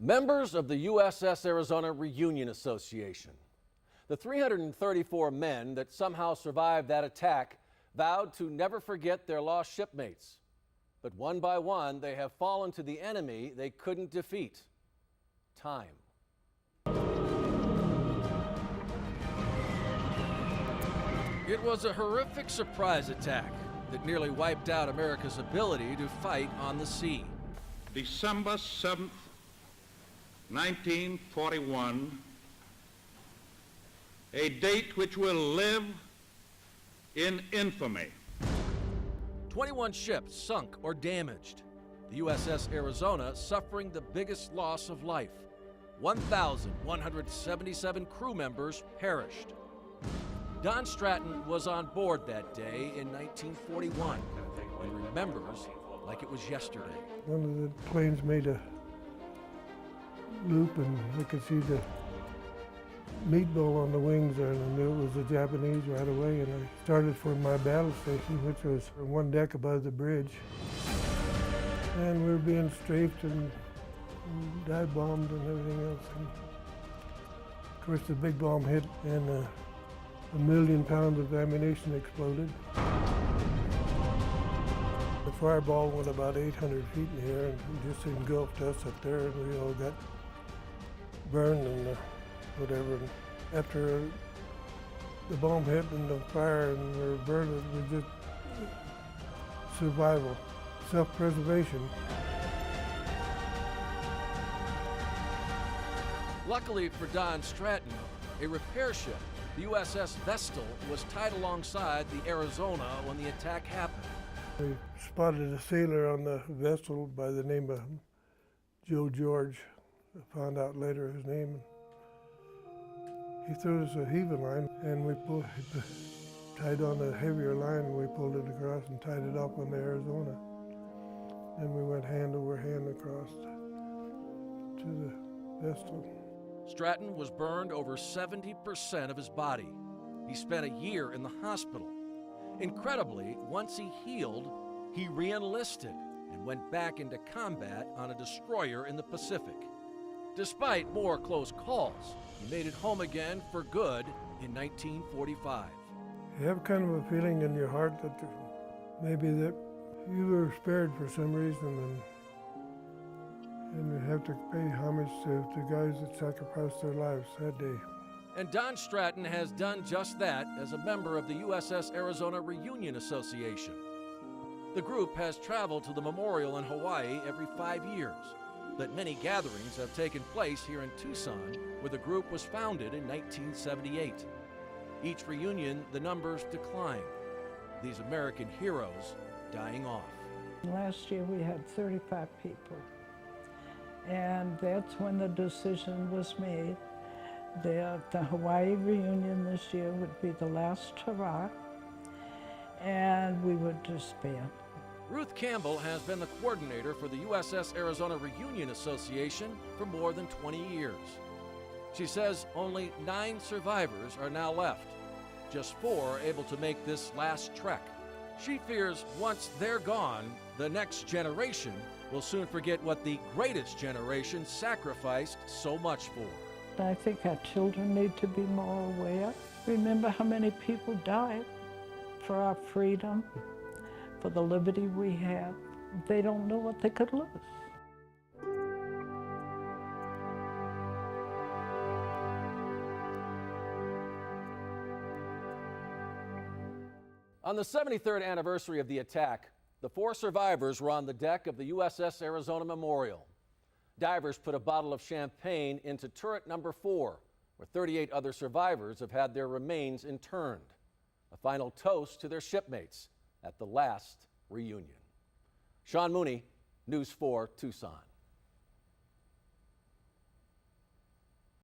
Members of the USS Arizona Reunion Association. The 334 men that somehow survived that attack vowed to never forget their lost shipmates. But one by one, they have fallen to the enemy they couldn't defeat: time. It was a horrific surprise attack that nearly wiped out America's ability to fight on the sea. December 7th, 1941, a date which will live in infamy. 21 ships sunk or damaged. The USS Arizona suffering the biggest loss of life. 1,177 crew members perished. Don Stratton was on board that day in 1941 and remembers like it was yesterday. One of the planes made a loop and I could see the meatball on the wings there, and I knew it was the Japanese right away, and I started for my battle station, which was one deck above the bridge. And we were being strafed and dive bombed and everything else. And of course the big bomb hit and 1,000,000 pounds of ammunition exploded. The fireball went about 800 feet in the air and just engulfed us up there, and we all got burned and whatever. And after the bomb hit and the fire and we were burned, it was just survival, self-preservation. Luckily for Don Stratton, a repair ship, the USS Vestal, was tied alongside the Arizona when the attack happened. We spotted a sailor on the vessel by the name of Joe George. I found out later his name. He threw us a heaving line and we tied on a heavier line, and we pulled it across and tied it up on the Arizona. And we went hand over hand across to the Vestal. Stratton was burned over 70% of his body. He spent a year in the hospital. Incredibly, once he healed, he reenlisted and went back into combat on a destroyer in the Pacific. Despite more close calls, he made it home again for good in 1945. You have kind of a feeling in your heart that maybe that you were spared for some reason, and you have to pay homage to the guys that sacrificed their lives that day. And Don Stratton has done just that as a member of the USS Arizona Reunion Association. The group has traveled to the memorial in Hawaii every 5 years, but many gatherings have taken place here in Tucson, where the group was founded in 1978. Each reunion, the numbers decline. These American heroes dying off. Last year we had 35 people, and that's when the decision was made that the Hawaii reunion this year would be the last hurrah, and we would disband. Ruth Campbell has been the coordinator for the USS Arizona Reunion Association for more than 20 years. She says only 9 survivors are now left. Just 4 are able to make this last trek. She fears once they're gone, the next generation will soon forget what the greatest generation sacrificed so much for. I think our children need to be more aware. Remember how many people died for our freedom, for the liberty we have. They don't know what they could lose. On the 73rd anniversary of the attack, the 4 survivors were on the deck of the USS Arizona Memorial. Divers put a bottle of champagne into turret number 4, where 38 other survivors have had their remains interned. A final toast to their shipmates at the last reunion. Sean Mooney, News 4 Tucson.